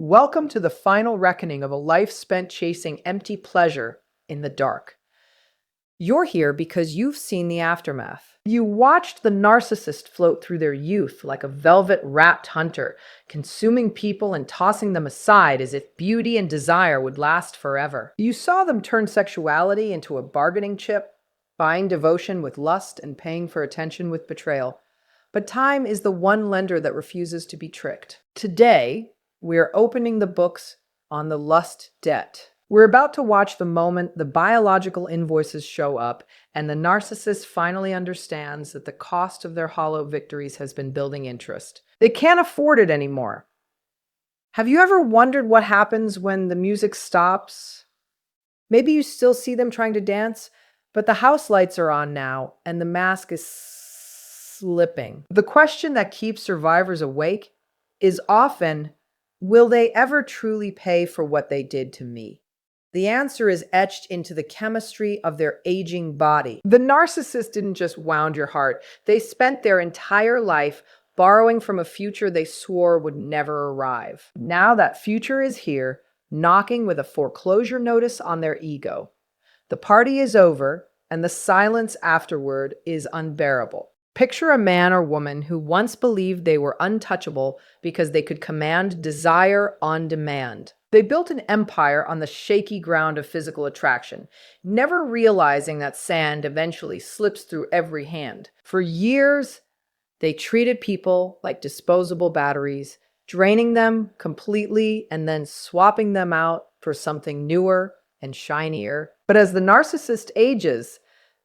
Welcome to the final reckoning of a life spent chasing empty pleasure in the dark. You're here because you've seen the aftermath. You watched the narcissist float through their youth like a velvet-wrapped hunter, consuming people and tossing them aside as if beauty and desire would last forever. You saw them turn sexuality into a bargaining chip, buying devotion with lust and paying for attention with betrayal. But time is the one lender that refuses to be tricked. Today, we're opening the books on the lust debt. We're about to watch the moment the biological invoices show up and the narcissist finally understands that the cost of their hollow victories has been building interest. They can't afford it anymore. Have you ever wondered what happens when the music stops? Maybe you still see them trying to dance, but the house lights are on now and the mask is slipping. The question that keeps survivors awake is often, will they ever truly pay for what they did to me? The answer is etched into the chemistry of their aging body. The narcissist didn't just wound your heart. They spent their entire life borrowing from a future they swore would never arrive. Now that future is here, knocking with a foreclosure notice on their ego. The party is over, and the silence afterward is unbearable. Picture a man or woman who once believed they were untouchable because they could command desire on demand. They built an empire on the shaky ground of physical attraction, never realizing that sand eventually slips through every hand. For years, they treated people like disposable batteries, draining them completely and then swapping them out for something newer and shinier. But as the narcissist ages,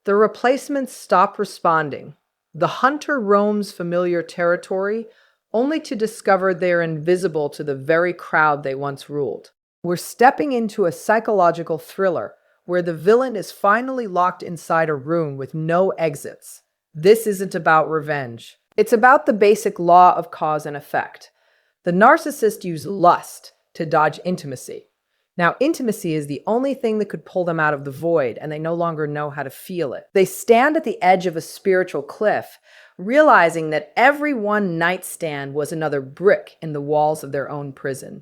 the replacements stop responding. The hunter roams familiar territory only to discover they're invisible to the very crowd they once ruled. We're stepping into a psychological thriller where the villain is finally locked inside a room with no exits. This isn't about revenge. It's about the basic law of cause and effect. The narcissist used lust to dodge intimacy. Now, intimacy is the only thing that could pull them out of the void, and they no longer know how to feel it. They stand at the edge of a spiritual cliff, realizing that every one night stand was another brick in the walls of their own prison.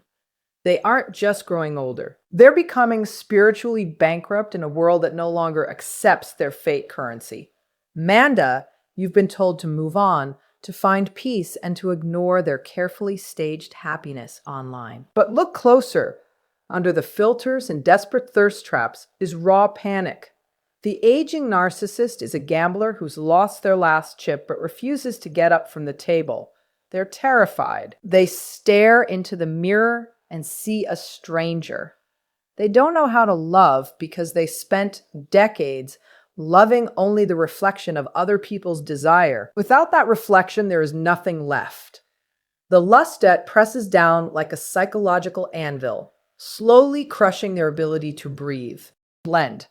They aren't just growing older. They're becoming spiritually bankrupt in a world that no longer accepts their fake currency. Manda, you've been told to move on, to find peace, and to ignore their carefully staged happiness online. But look closer. Under the filters and desperate thirst traps is raw panic. The aging narcissist is a gambler who's lost their last chip but refuses to get up from the table. They're terrified. They stare into the mirror and see a stranger. They don't know how to love because they spent decades loving only the reflection of other people's desire. Without that reflection, there is nothing left. The lust debt presses down like a psychological anvil, slowly crushing their ability to breathe. Blend.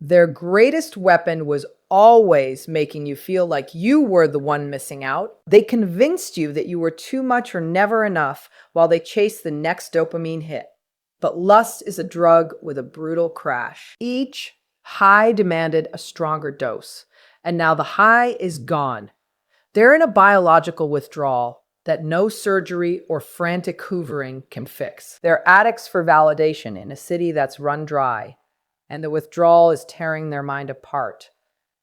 Their greatest weapon was always making you feel like you were the one missing out. They convinced you that you were too much or never enough while they chased the next dopamine hit. But lust is a drug with a brutal crash. Each high demanded a stronger dose, and now the high is gone. They're in a biological withdrawal that no surgery or frantic hoovering can fix. They're addicts for validation in a city that's run dry, and the withdrawal is tearing their mind apart.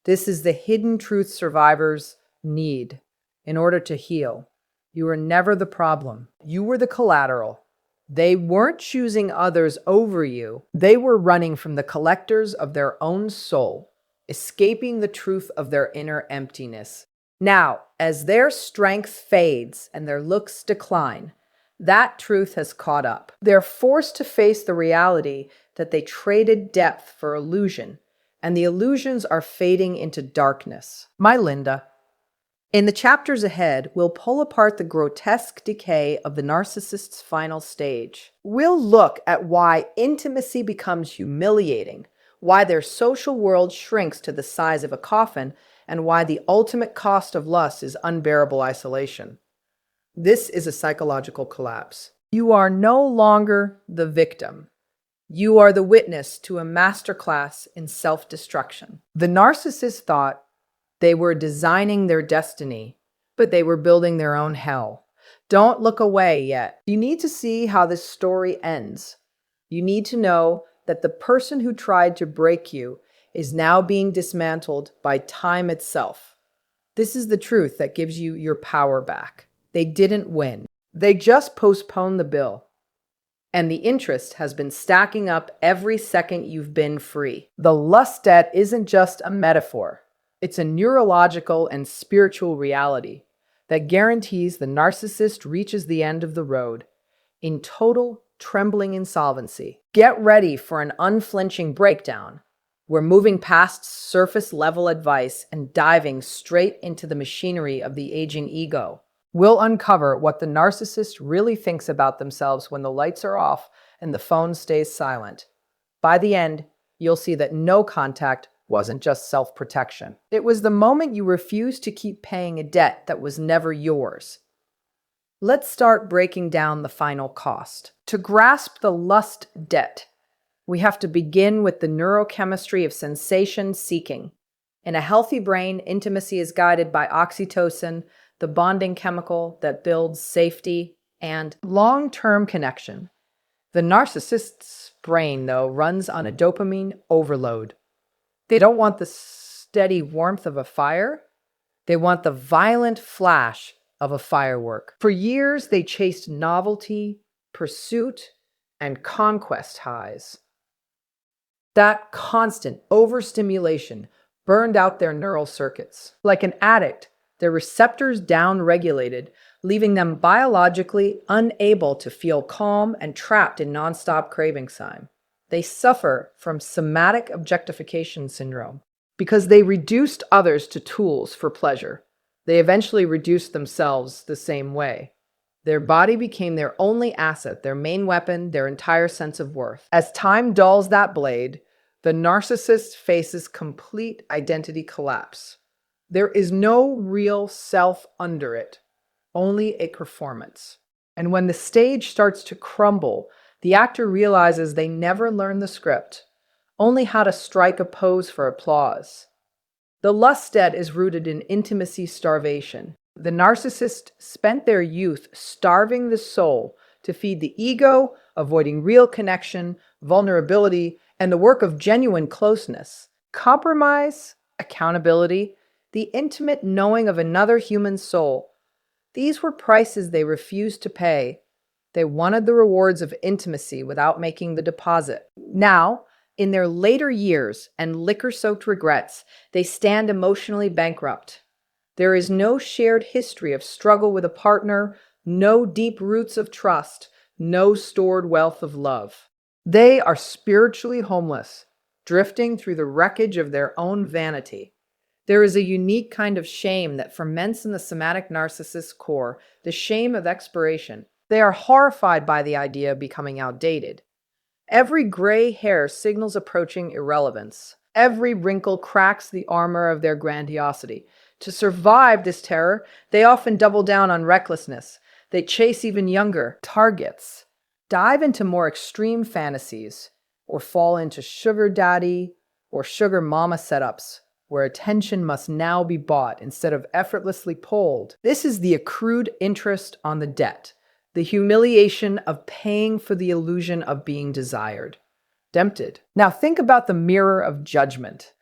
This is the hidden truth survivors need in order to heal. You were never the problem. You were the collateral. They weren't choosing others over you. They were running from the collectors of their own soul, escaping the truth of their inner emptiness. Now, as their strength fades and their looks decline, that truth has caught up. They're forced to face the reality that they traded depth for illusion, and the illusions are fading into darkness. My Linda. In the chapters ahead, we'll pull apart the grotesque decay of the narcissist's final stage. We'll look at why intimacy becomes humiliating, why their social world shrinks to the size of a coffin, and why the ultimate cost of lust is unbearable isolation. This is a psychological collapse. You are no longer the victim. You are the witness to a masterclass in self-destruction. The narcissist thought they were designing their destiny, but they were building their own hell. Don't look away yet. You need to see how this story ends. You need to know that the person who tried to break you is now being dismantled by time itself. This is the truth that gives you your power back. They didn't win. They just postponed the bill. And the interest has been stacking up every second you've been free. The lust debt isn't just a metaphor. It's a neurological and spiritual reality that guarantees the narcissist reaches the end of the road in total, trembling insolvency. Get ready for an unflinching breakdown. We're moving past surface-level advice and diving straight into the machinery of the aging ego. We'll uncover what the narcissist really thinks about themselves when the lights are off and the phone stays silent. By the end, you'll see that no contact wasn't just self-protection. It was the moment you refused to keep paying a debt that was never yours. Let's start breaking down the final cost. To grasp the lust debt, we have to begin with the neurochemistry of sensation seeking. In a healthy brain, intimacy is guided by oxytocin, the bonding chemical that builds safety and long-term connection. The narcissist's brain, though, runs on a dopamine overload. They don't want the steady warmth of a fire. They want the violent flash of a firework. For years, they chased novelty, pursuit, and conquest highs. That constant overstimulation burned out their neural circuits. Like an addict, their receptors down-regulated, leaving them biologically unable to feel calm and trapped in nonstop craving time. They suffer from somatic objectification syndrome because they reduced others to tools for pleasure. They eventually reduced themselves the same way. Their body became their only asset, their main weapon, their entire sense of worth. As time dulls that blade, the narcissist faces complete identity collapse. There is no real self under it, only a performance. And when the stage starts to crumble, the actor realizes they never learned the script, only how to strike a pose for applause. The lust debt is rooted in intimacy starvation. The narcissist spent their youth starving the soul to feed the ego, avoiding real connection, vulnerability, and the work of genuine closeness. Compromise, accountability, the intimate knowing of another human soul. These were prices they refused to pay. They wanted the rewards of intimacy without making the deposit. Now, in their later years and liquor-soaked regrets, they stand emotionally bankrupt. There is no shared history of struggle with a partner, no deep roots of trust, no stored wealth of love. They are spiritually homeless, drifting through the wreckage of their own vanity. There is a unique kind of shame that ferments in the somatic narcissist's core, the shame of expiration. They are horrified by the idea of becoming outdated. Every gray hair signals approaching irrelevance. Every wrinkle cracks the armor of their grandiosity. To survive this terror, they often double down on recklessness. They chase even younger targets, dive into more extreme fantasies, or fall into sugar daddy or sugar mama setups, where attention must now be bought instead of effortlessly pulled. This is the accrued interest on the debt, the humiliation of paying for the illusion of being desired. Tempted. Now think about the mirror of judgment.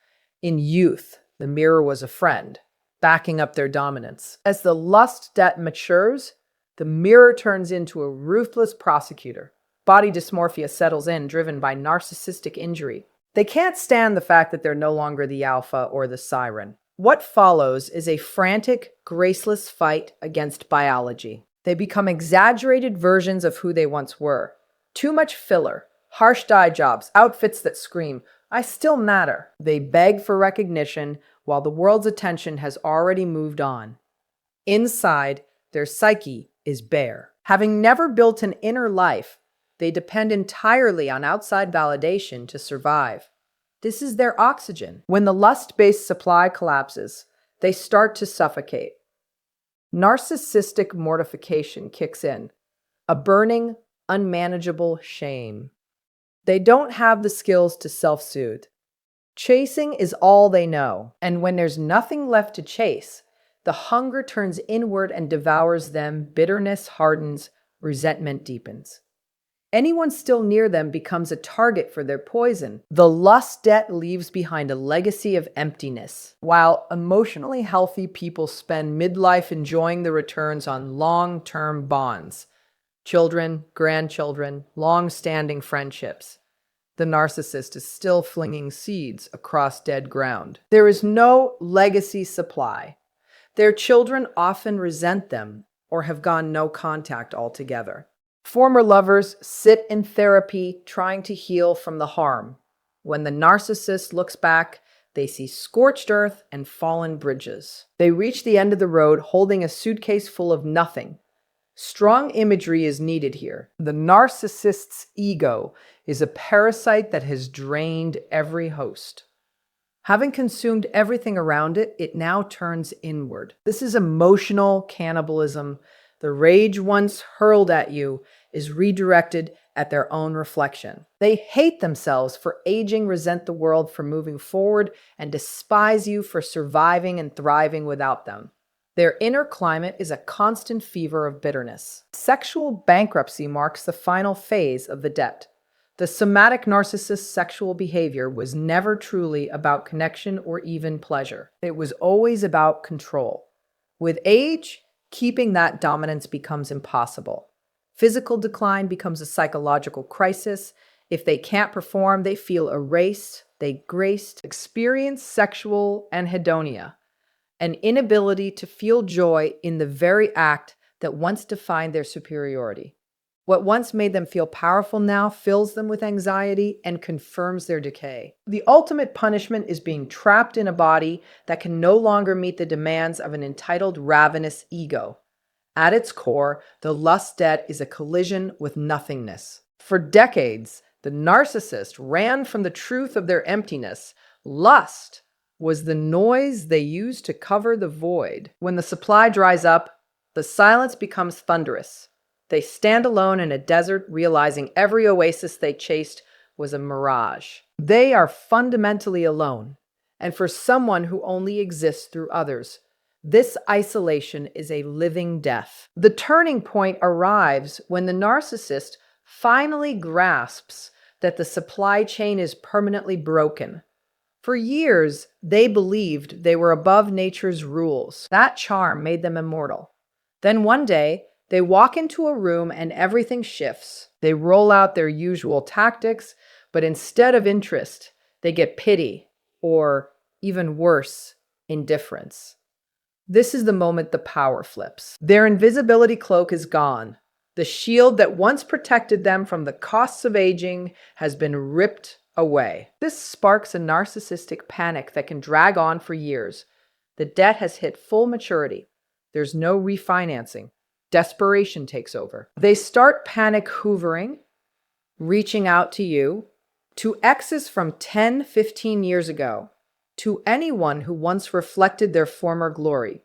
In youth, the mirror was a friend, backing up their dominance. As the lust debt matures, the mirror turns into a ruthless prosecutor. Body dysmorphia settles in, driven by narcissistic injury. They can't stand the fact that they're no longer the alpha or the siren. What follows is a frantic, graceless fight against biology. They become exaggerated versions of who they once were. Too much filler, harsh dye jobs, outfits that scream, "I still matter." They beg for recognition while the world's attention has already moved on. Inside, their psyche is bare. Having never built an inner life, they depend entirely on outside validation to survive. This is their oxygen. When the lust-based supply collapses, they start to suffocate. Narcissistic mortification kicks in, a burning, unmanageable shame. They don't have the skills to self-soothe. Chasing is all they know, and when there's nothing left to chase, The hunger turns inward and devours them. Bitterness hardens, resentment deepens. Anyone still near them becomes a target for their poison. The lust debt leaves behind a legacy of emptiness, while emotionally healthy people spend midlife enjoying the returns on long-term bonds, children, grandchildren, long-standing friendships. The narcissist is still flinging seeds across dead ground. There is no legacy supply. Their children often resent them or have gone no contact altogether. Former lovers sit in therapy trying to heal from the harm. When the narcissist looks back, they see scorched earth and fallen bridges. They reach the end of the road holding a suitcase full of nothing. Strong imagery is needed here. The narcissist's ego is a parasite that has drained every host. Having consumed everything around it, it now turns inward. This is emotional cannibalism. The rage once hurled at you is redirected at their own reflection. They hate themselves for aging, resent the world for moving forward, and despise you for surviving and thriving without them. Their inner climate is a constant fever of bitterness. Sexual bankruptcy marks the final phase of the debt. The somatic narcissist's sexual behavior was never truly about connection or even pleasure. It was always about control. With age, keeping that dominance becomes impossible. Physical decline becomes a psychological crisis. If they can't perform, they feel erased, they experience sexual anhedonia, an inability to feel joy in the very act that once defined their superiority. What once made them feel powerful now fills them with anxiety and confirms their decay. The ultimate punishment is being trapped in a body that can no longer meet the demands of an entitled, ravenous ego. At its core, the lust debt is a collision with nothingness. For decades, the narcissist ran from the truth of their emptiness. Lust was the noise they used to cover the void. When the supply dries up, the silence becomes thunderous. They stand alone in a desert, realizing every oasis they chased was a mirage. They are fundamentally alone, and for someone who only exists through others, this isolation is a living death. The turning point arrives when the narcissist finally grasps that the supply chain is permanently broken. For years, they believed they were above nature's rules. That charm made them immortal. Then one day, they walk into a room and everything shifts. They roll out their usual tactics, but instead of interest, they get pity, or even worse, indifference. This is the moment the power flips. Their invisibility cloak is gone. The shield that once protected them from the costs of aging has been ripped away. This sparks a narcissistic panic that can drag on for years. The debt has hit full maturity. There's no refinancing. Desperation takes over. They start panic hoovering, reaching out to you, to exes from 10, 15 years ago, to anyone who once reflected their former glory.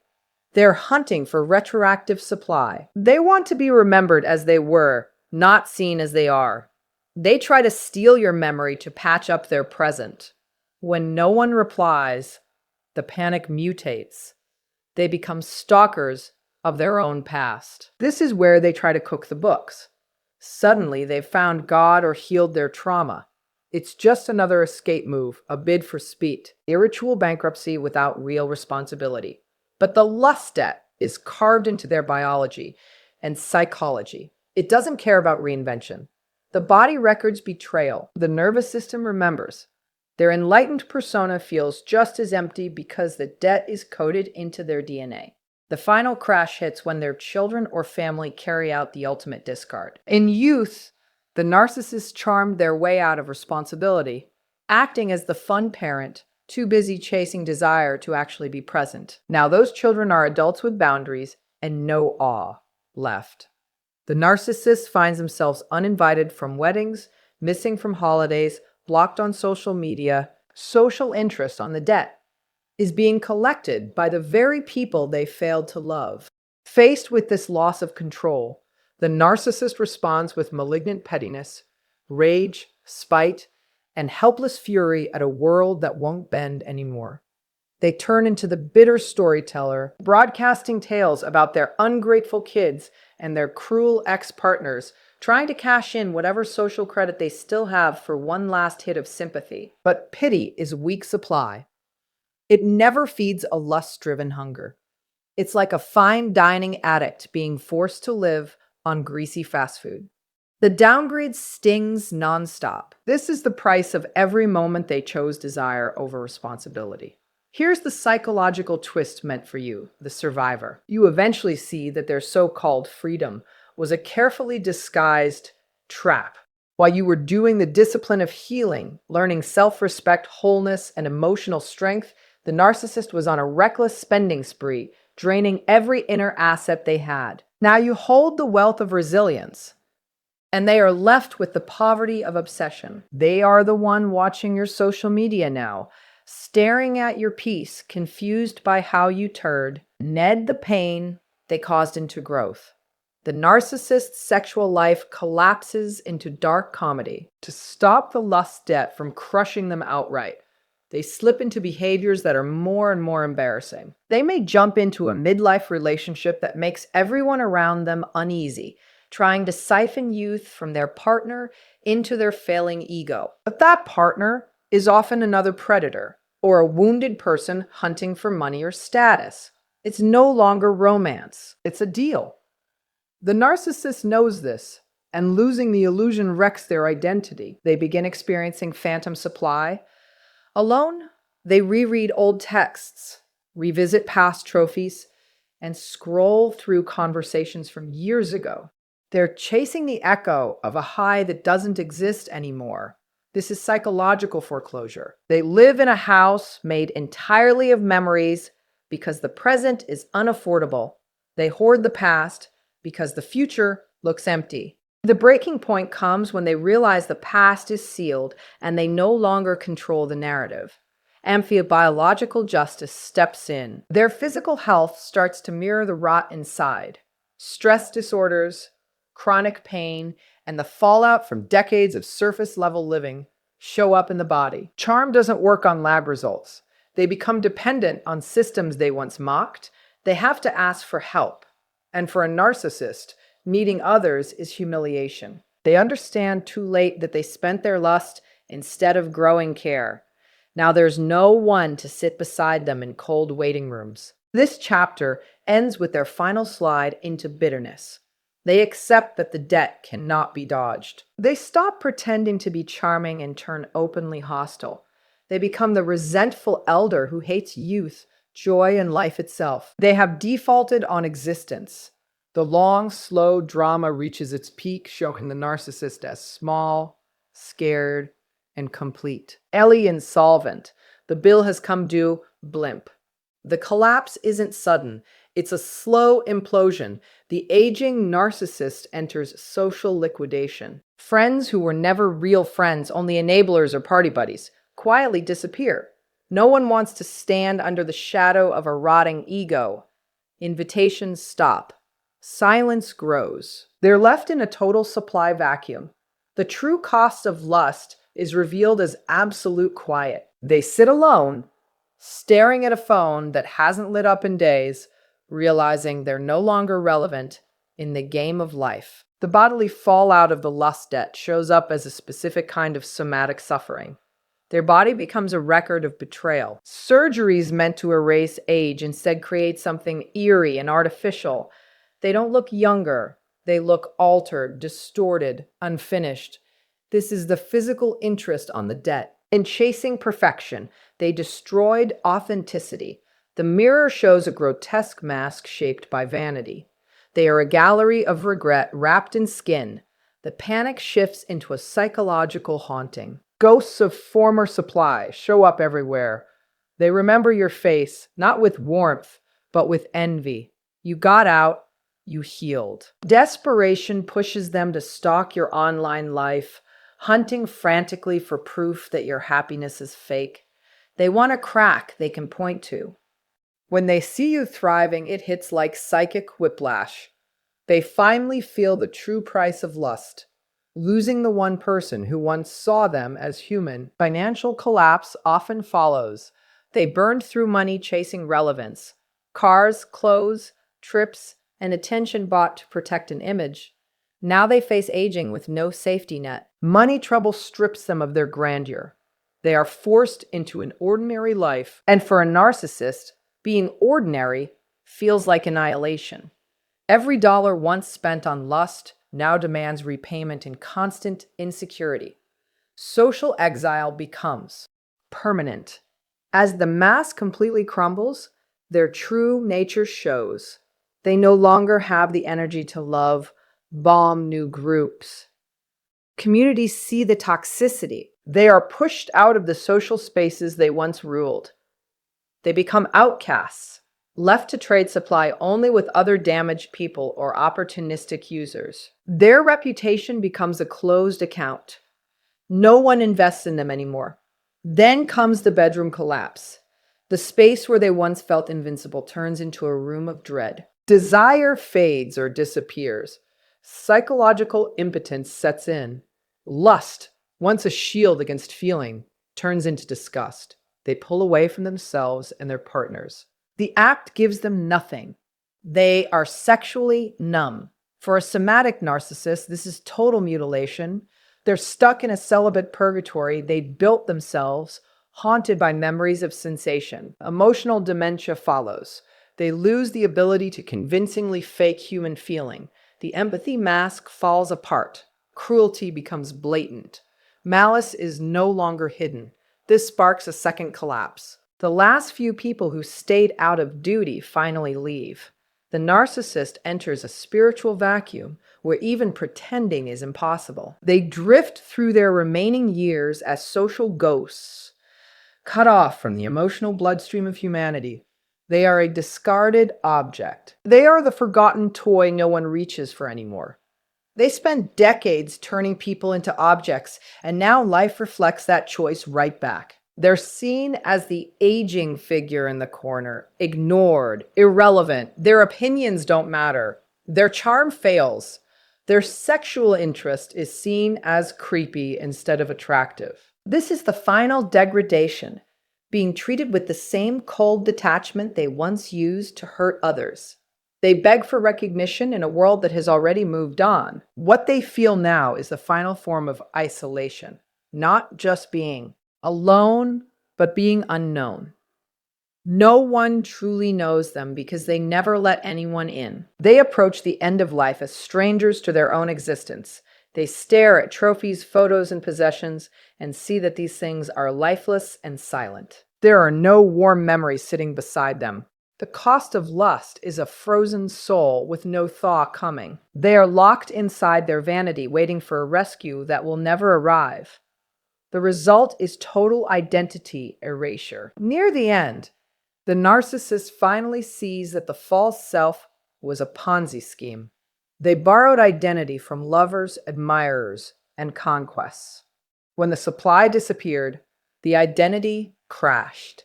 They're hunting for retroactive supply. They want to be remembered as they were, not seen as they are. They try to steal your memory to patch up their present. When no one replies, the panic mutates. They become stalkers of their own past. This is where they try to cook the books. Suddenly, they've found God or healed their trauma. It's just another escape move, a bid for speed, irritual bankruptcy without real responsibility. But the lust debt is carved into their biology and psychology. It doesn't care about reinvention. The body records betrayal. The nervous system remembers. Their enlightened persona feels just as empty because the debt is coded into their DNA. The final crash hits when their children or family carry out the ultimate discard. In youth, the narcissists charmed their way out of responsibility, acting as the fun parent, too busy chasing desire to actually be present. Now those children are adults with boundaries and no awe left. The narcissist finds themselves uninvited from weddings, missing from holidays, blocked on social media. Social interest on the debt is being collected by the very people they failed to love. Faced with this loss of control, the narcissist responds with malignant pettiness, rage, spite, and helpless fury at a world that won't bend anymore. They turn into the bitter storyteller, broadcasting tales about their ungrateful kids and their cruel ex-partners, trying to cash in whatever social credit they still have for one last hit of sympathy. But pity is weak supply. It never feeds a lust-driven hunger. It's like a fine dining addict being forced to live on greasy fast food. The downgrade stings nonstop. This is the price of every moment they chose desire over responsibility. Here's the psychological twist meant for you, the survivor. You eventually see that their so-called freedom was a carefully disguised trap. While you were doing the discipline of healing, learning self-respect, wholeness, and emotional strength, the narcissist was on a reckless spending spree, draining every inner asset they had. Now you hold the wealth of resilience, and they are left with the poverty of obsession. They are the one watching your social media now, staring at your piece, confused by how you turned the pain they caused into growth. The narcissist's sexual life collapses into dark comedy. To stop the lust debt from crushing them outright, they slip into behaviors that are more and more embarrassing. They may jump into a midlife relationship that makes everyone around them uneasy, trying to siphon youth from their partner into their failing ego. But that partner is often another predator or a wounded person hunting for money or status. It's no longer romance, it's a deal. The narcissist knows this, and losing the illusion wrecks their identity. They begin experiencing phantom supply. Alone, they reread old texts, revisit past trophies, and scroll through conversations from years ago. They're chasing the echo of a high that doesn't exist anymore. This is psychological foreclosure. They live in a house made entirely of memories because the present is unaffordable. They hoard the past because the future looks empty. The breaking point comes when they realize the past is sealed and they no longer control the narrative. Amphibiological justice steps in. Their physical health starts to mirror the rot inside. Stress disorders, chronic pain, and the fallout from decades of surface-level living show up in the body. Charm doesn't work on lab results. They become dependent on systems they once mocked. They have to ask for help. And for a narcissist, meeting others is humiliation. They understand too late that they spent their lust instead of growing care. Now there's no one to sit beside them in cold waiting rooms. This chapter ends with their final slide into bitterness. They accept that the debt cannot be dodged. They stop pretending to be charming and turn openly hostile. They become the resentful elder who hates youth, joy, and life itself. They have defaulted on existence. The long, slow drama reaches its peak, showing the narcissist as small, scared, and complete. Ellie insolvent. The bill has come due, blimp. The collapse isn't sudden. It's a slow implosion. The aging narcissist enters social liquidation. Friends who were never real friends, only enablers or party buddies, quietly disappear. No one wants to stand under the shadow of a rotting ego. Invitations stop. Silence grows. They're left in a total supply vacuum. The true cost of lust is revealed as absolute quiet. They sit alone, staring at a phone that hasn't lit up in days, realizing they're no longer relevant in the game of life. The bodily fallout of the lust debt shows up as a specific kind of somatic suffering. Their body becomes a record of betrayal. Surgeries meant to erase age instead create something eerie and artificial. They don't look younger. They look altered, distorted, unfinished. This is the physical interest on the debt. In chasing perfection, they destroyed authenticity. The mirror shows a grotesque mask shaped by vanity. They are a gallery of regret wrapped in skin. The panic shifts into a psychological haunting. Ghosts of former supply show up everywhere. They remember your face, not with warmth, but with envy. You got out, you healed. Desperation pushes them to stalk your online life, hunting frantically for proof that your happiness is fake. They want a crack they can point to. When they see you thriving, it hits like psychic whiplash. They finally feel the true price of lust, losing the one person who once saw them as human. Financial collapse often follows. They burned through money chasing relevance. Cars, clothes, trips, and attention bought to protect an image. Now they face aging with no safety net. Money trouble strips them of their grandeur. They are forced into an ordinary life, and for a narcissist, being ordinary feels like annihilation. Every dollar once spent on lust now demands repayment in constant insecurity. Social exile becomes permanent. As the mask completely crumbles, their true nature shows. They no longer have the energy to love, bomb new groups. Communities see the toxicity. They are pushed out of the social spaces they once ruled. They become outcasts, left to trade supply only with other damaged people or opportunistic users. Their reputation becomes a closed account. No one invests in them anymore. Then comes the bedroom collapse. The space where they once felt invincible turns into a room of dread. Desire fades or disappears. Psychological impotence sets in. Lust, once a shield against feeling, turns into disgust. They pull away from themselves and their partners. The act gives them nothing. They are sexually numb. For a somatic narcissist, this is total mutilation. They're stuck in a celibate purgatory they'd built themselves, haunted by memories of sensation. Emotional dementia follows. They lose the ability to convincingly fake human feeling. The empathy mask falls apart. Cruelty becomes blatant. Malice is no longer hidden. This sparks a second collapse. The last few people who stayed out of duty finally leave. The narcissist enters a spiritual vacuum where even pretending is impossible. They drift through their remaining years as social ghosts, cut off from the emotional bloodstream of humanity. They are a discarded object. They are the forgotten toy no one reaches for anymore. They spent decades turning people into objects, and now life reflects that choice right back. They're seen as the aging figure in the corner, ignored, irrelevant. Their opinions don't matter. Their charm fails. Their sexual interest is seen as creepy instead of attractive. This is the final degradation, being treated with the same cold detachment they once used to hurt others. They beg for recognition in a world that has already moved on. What they feel now is the final form of isolation, not just being alone, but being unknown. No one truly knows them because they never let anyone in. They approach the end of life as strangers to their own existence. They stare at trophies, photos, and possessions and see that these things are lifeless and silent. There are no warm memories sitting beside them. The cost of lust is a frozen soul with no thaw coming. They are locked inside their vanity, waiting for a rescue that will never arrive. The result is total identity erasure. Near the end, the narcissist finally sees that the false self was a Ponzi scheme. They borrowed identity from lovers, admirers, and conquests. When the supply disappeared, the identity crashed.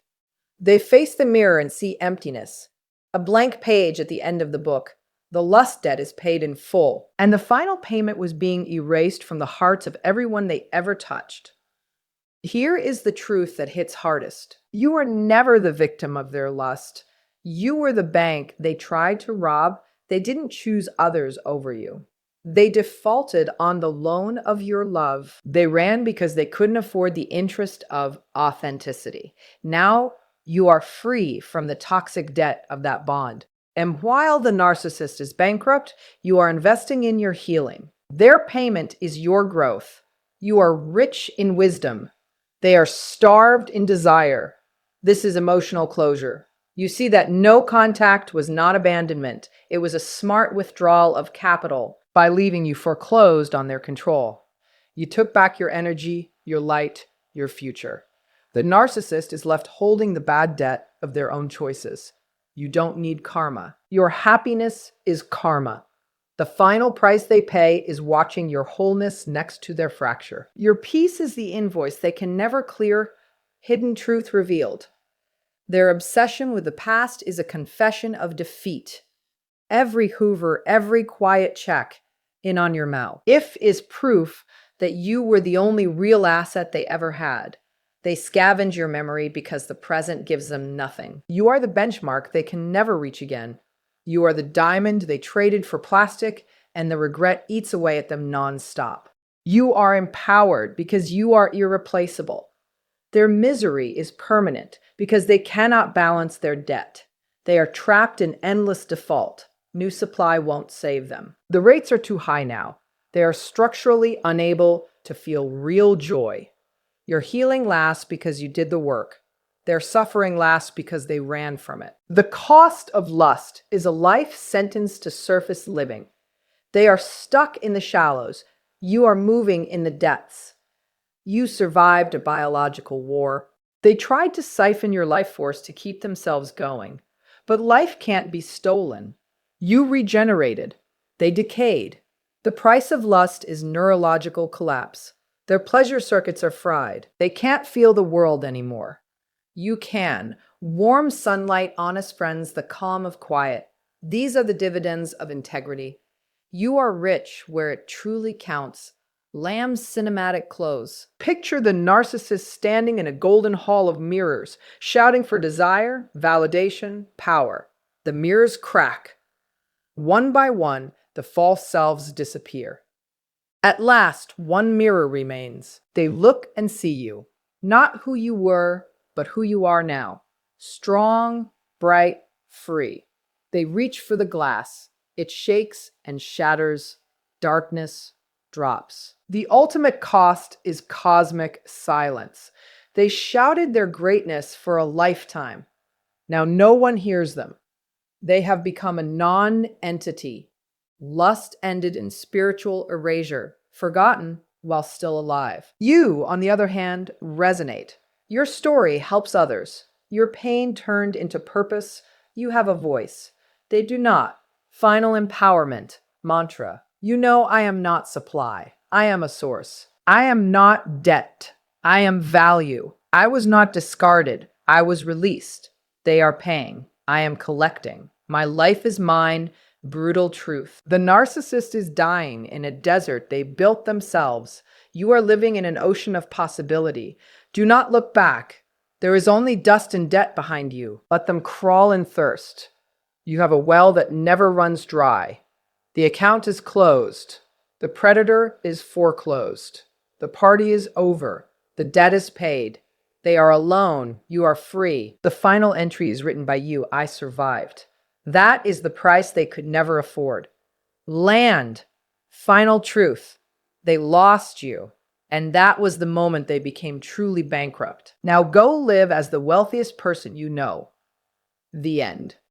They face the mirror and see emptiness. A blank page at the end of the book. The lust debt is paid in full, and the final payment was being erased from the hearts of everyone they ever touched. Here is the truth that hits hardest. You were never the victim of their lust. You were the bank they tried to rob. They didn't choose others over you. They defaulted on the loan of your love. They ran because they couldn't afford the interest of authenticity. Now you are free from the toxic debt of that bond. And while the narcissist is bankrupt, you are investing in your healing. Their payment is your growth. You are rich in wisdom. They are starved in desire. This is emotional closure. You see that no contact was not abandonment. It was a smart withdrawal of capital by leaving you foreclosed on their control. You took back your energy, your light, your future. The narcissist is left holding the bad debt of their own choices. You don't need karma. Your happiness is karma. The final price they pay is watching your wholeness next to their fracture. Your peace is the invoice they can never clear, hidden truth revealed. Their obsession with the past is a confession of defeat. Every Hoover, every quiet check in on your mouth. If is proof that you were the only real asset they ever had. They scavenge your memory because the present gives them nothing. You are the benchmark they can never reach again. You are the diamond they traded for plastic, and the regret eats away at them nonstop. You are empowered because you are irreplaceable. Their misery is permanent because they cannot balance their debt. They are trapped in endless default. New supply won't save them. The rates are too high now. They are structurally unable to feel real joy. Your healing lasts because you did the work. Their suffering lasts because they ran from it. The cost of lust is a life sentenced to surface living. They are stuck in the shallows. You are moving in the depths. You survived a biological war. They tried to siphon your life force to keep themselves going. But life can't be stolen. You regenerated. They decayed. The price of lust is neurological collapse. Their pleasure circuits are fried. They can't feel the world anymore. You can. Warm sunlight, honest friends, the calm of quiet. These are the dividends of integrity. You are rich where it truly counts. Lamb's cinematic close. Picture the narcissist standing in a golden hall of mirrors, shouting for desire, validation, power. The mirrors crack. One by one, the false selves disappear. At last, one mirror remains. They look and see you, not who you were, but who you are now. Strong, bright, free. They reach for the glass. It shakes and shatters. Darkness drops. The ultimate cost is cosmic silence. They shouted their greatness for a lifetime. Now no one hears them. They have become a non-entity. Lust ended in spiritual erasure, forgotten while still alive. You, on the other hand, resonate. Your story helps others. Your pain turned into purpose. You have a voice. They do not. Final empowerment. Mantra. You know I am not supply. I am a source. I am not debt. I am value. I was not discarded. I was released. They are paying. I am collecting. My life is mine. Brutal truth. The narcissist is dying in a desert they built themselves. You are living in an ocean of possibility. Do not look back. There is only dust and debt behind you. Let them crawl in thirst. You have a well that never runs dry. The account is closed. The predator is foreclosed. The party is over. The debt is paid. They are alone. You are free. The final entry is written by you. I survived. That is the price they could never afford. Land. Final truth. They lost you. And that was the moment they became truly bankrupt. Now go live as the wealthiest person you know. The end.